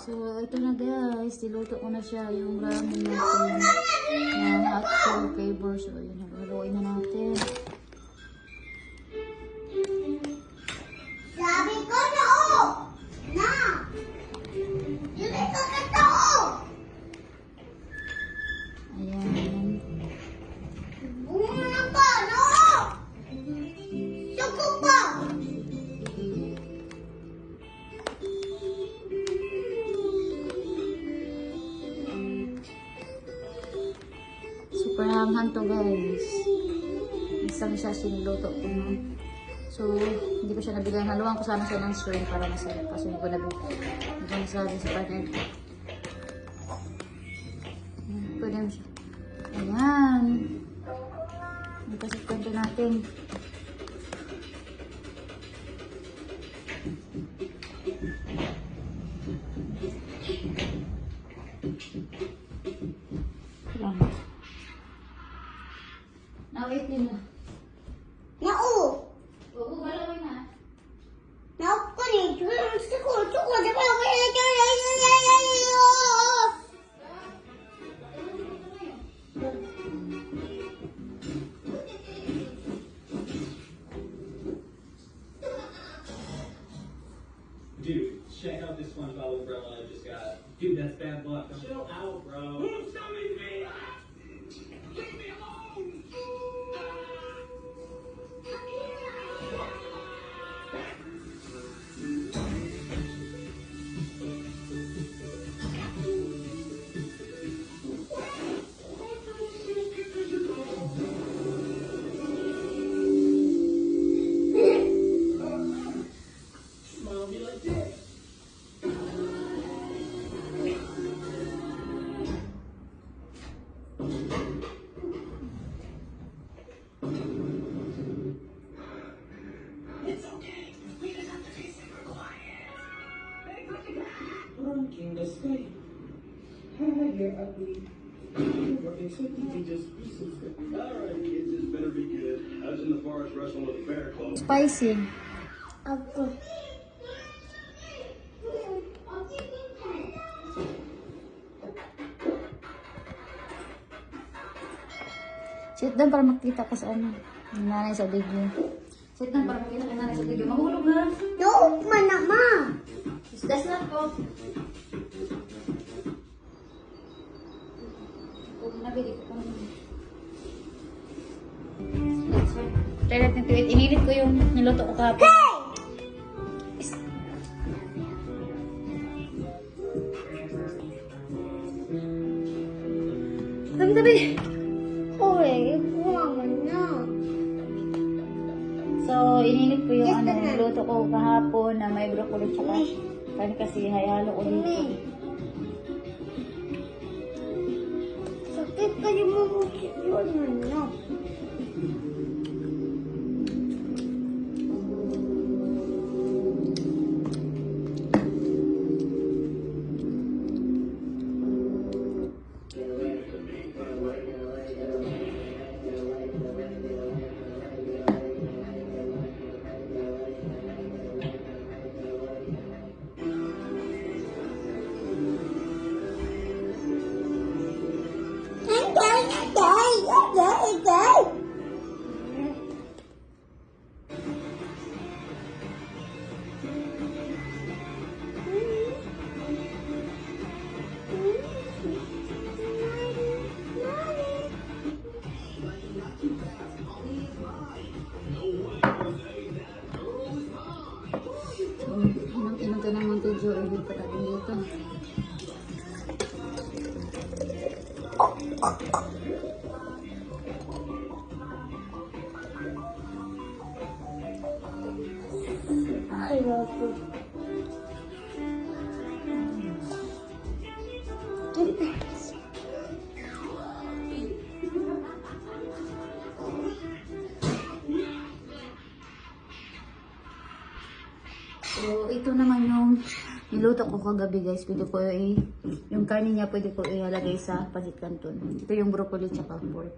So, ito na guys. Diluto ko na siya. Yung ramen natin na hot shell flavor. So, yun. Haluin na natin. Sabi ko na na! Hindi ko kato! Ayan. Bumuna pa, no! Suko pa! Super hanghang to guys. Isang siya siniluto ko no. So, hindi ko siya nabigyan. Haluan ko sana siya ng shrimp para masarap. Kasi hindi ko nasabi sa partner ko. Pwede mo siya. Ayan. Ipasipkan ko natin. Ayan. Nawait din na. Nau! Oo, balawin na. Nau ko ni, suko, Dude, check out this SpongeBob umbrella I just got. Dude, that's bad luck. Chill out, bro. Who's coming me? Leave me alone! Smile me like this. It's okay. We just have to be super quiet. Ranking the state. Hi, you're ugly. You're expecting to just be so stupid. Alright, kids, this better be good. I was in the forest wrestling with a bear club. Spicy. Ako. Sit down para makita ko sa ano. Yung nanay sa video. Sit down para makita ko yung nanay sa video. Mahulog ha. No, manama! That's not ko. Huwag nabili ko pa naman. Try natin ito. Inilit ko yung niluto ko kahapon. Tabi-tabi. Uy, kumama na. So, inilit ko yung Yes, ano, ma'am. niluto ko kahapon na may broccoli tsaka kani kasi hayalo ko dito. Sakit ka yung mamukit yun, ano? Inom ka ng Monte Joe, ibig pa natin dito. I love you. So, ito naman yung niluto ko kagabi guys. Pwede ko yung karne niya pwede ko ilalagay sa pancit canton. Ito yung broccoli tsaka pork.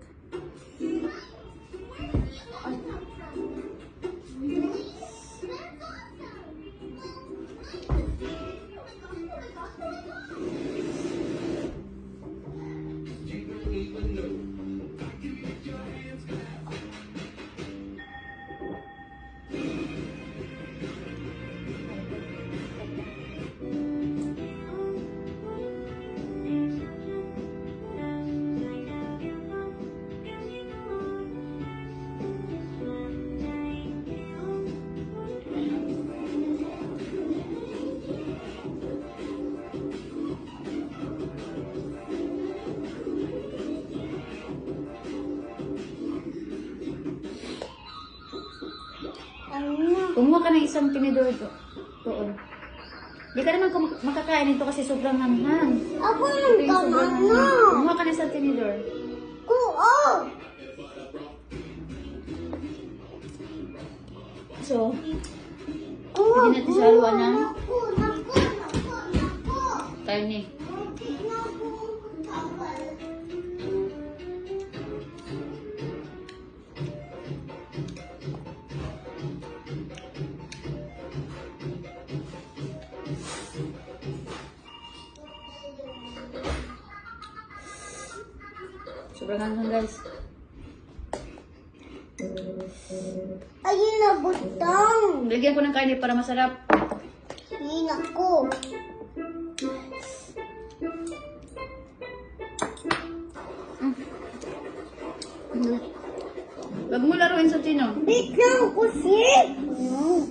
Kumuha ka ng isang tinidor doon. Hindi ka naman makakain nito kasi sobrang hanghang. Ako Ito yung yung sobrang tama na. hanghang. Kumuha ka ng isang tinidor. Oo. So, hindi natin siya haluan ng Naku, naku, naku, naku. karne. Naku, tawal. Sobrang hanghang guys. Ayun na, butang. Lagyan ko ng karne para masarap. Ayun ako. Wag mo laruin sa tino. Wait lang, kasi. Ano?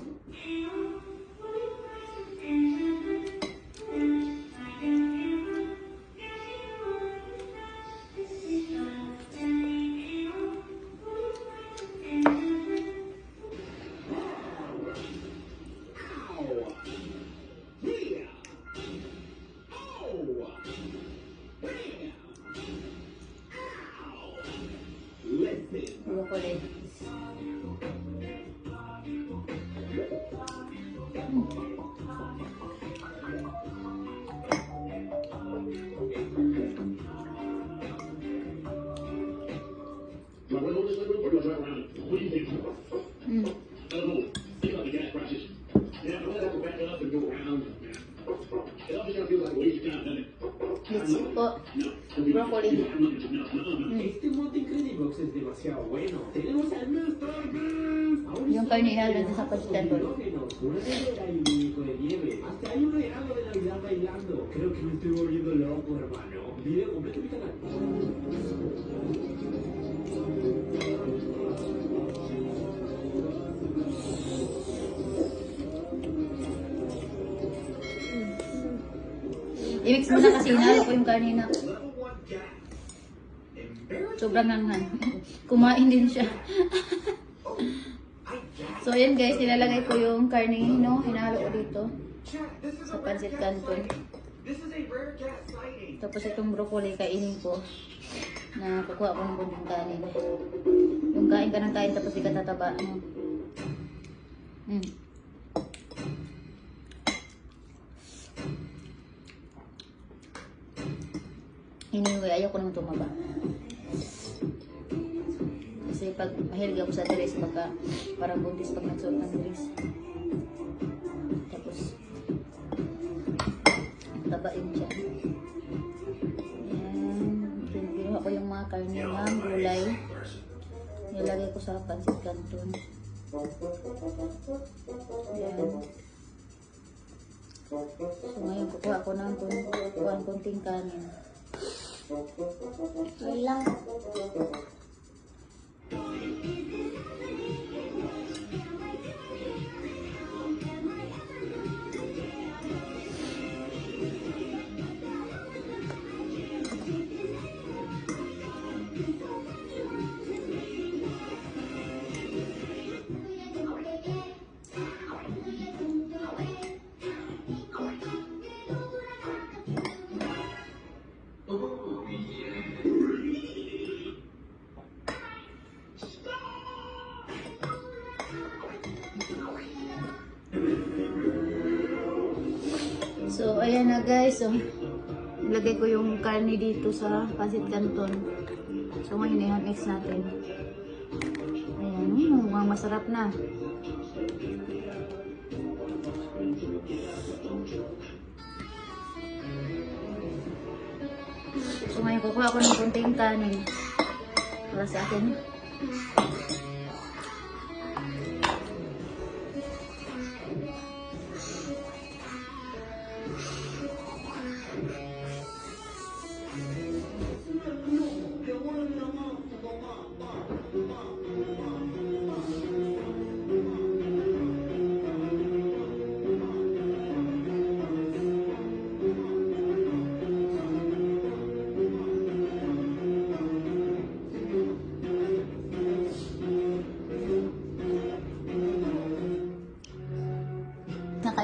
Broccoli. Do I run over this little or do I drive around it? What do you think? Mm. I don't know. Think about the gas prices. Yeah, I'm gonna have to back it up and go around it, man. It all just gonna feel like a waste of time, doesn't it? Let's see po. Broccoli. Este monte Incredibox es demasiado bueno. Tenemos al Mr. Beast. Aún Yung karne ihalo natin sa pancitan tol. hidrógenos, una nevera y un muñeco de nieve. Hasta hay un regalo de Navidad bailando. Creo que me estoy volviendo loco, hermano. Video completo en mi canal. I-mix mo na kasi inalo ko yung karne na. Sobrang hanghang. Kumain din siya. So ayan guys, nilalagay ko yung karne, no? Hinalo ko dito sa pancit canton. Tapos itong broccoli kainin ko na kukuha ko ng bunting kanin. Yung kain ka ng kain tapos di ka tataba. No? Anyway, ayaw ko nang tumaba. Kasi pag mahilig ako sa dress, baka parang buntis pag nagsuot ng dress. Tapos, tabain siya. Ayan. Ginawa ko yung mga karne ng gulay. Nilagay ko sa pancit canton. Ayan. So ngayon, kukuha ko ng konting kanin. Ayun lang. So, ayan na guys. So, ilagay ko yung karne dito sa pancit canton. So, ngayon i-mix natin. Ayan, mukhang masarap na. So, ngayon kukuha ko ng konting kanin para sa akin.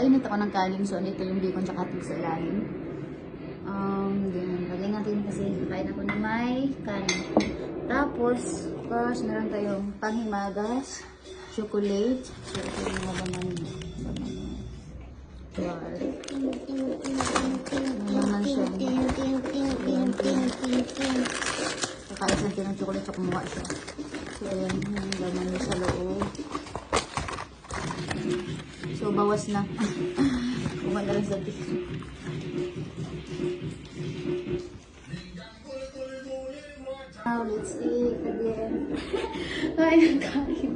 nagpainit ako ng kanin. So, dito yung bacon tsaka hotdog sa ilalim. Ganyan. Lagyan natin kasi kain ako na may kanin. Tapos, first, meron tayong panghimagas, chocolate. So, ito yung mga laman. Wow. Naman siya. Kakain natin ng chocolate sa kumuha siya. So, ayan, yung laman niya sa loob. So, bawas na. Kumuha na lang sa tissue. Now, let's eat again. Ay, nagkain.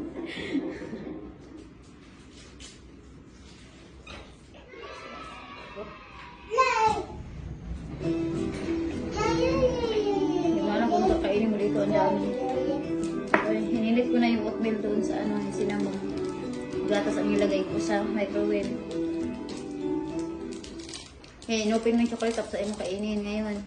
Hindi mo alam kung kakainin mo dito. Ang dami. Okay, hininit ko na yung oatmeal doon sa ano, sinamon. Gatas ang ilagay ko sa microwave. Okay, inopen mo yung chocolate tapos ay mo kainin ngayon.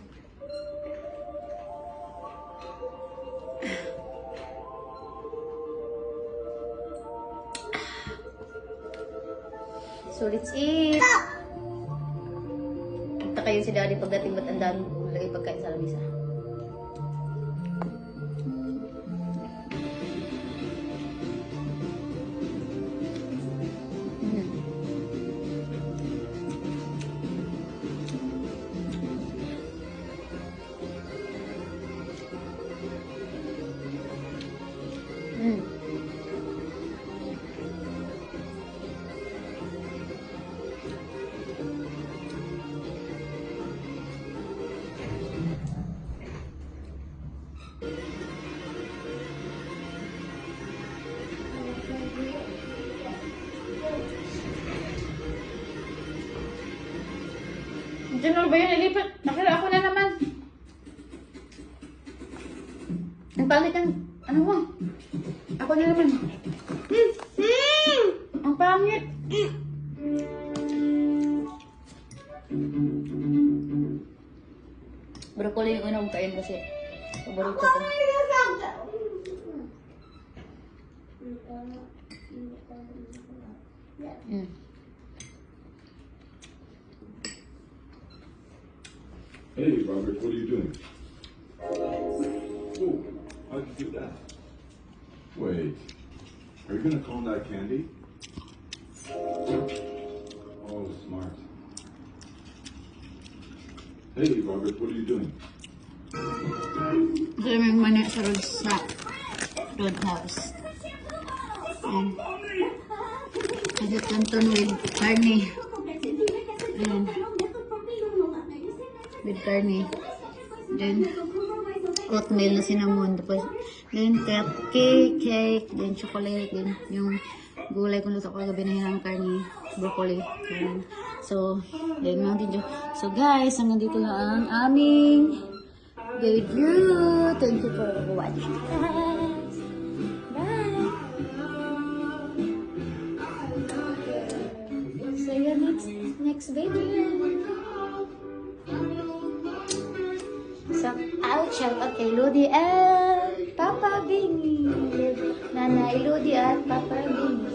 So, let's eat! Punta kayo si daddy pagdating ba't ang dami lagay pagkain sa lamisa. Diyan lang ba yun? Ilipat. Nakala ako na naman. Ang pangit ang... Ano mo? Ako na naman. Ang pangit. Broccoli yung unang kain kasi. Paborito ko. Hey, Robert, what are you doing? Oh, how'd you do that? Wait, are you gonna clone that candy? Oh, smart. Hey, Robert, what are you doing? Ito yung mani sa Roadhouse. Ayan. Kasi canton with carne. Ayan. With carne. Then, oatmeal na cinnamon. Tapos, then, cake, then chocolate, then yung gulay kung luto ko kagabi na hinang karne, broccoli. Ayan. So, then, mga video. So, guys, hanggang dito lang ang aming video. Thank you for watching, guys. Bye! So, yeah, next video. Shout out kay Ludi at Papa Bingi. Nanay Ludi at Papa Bingi.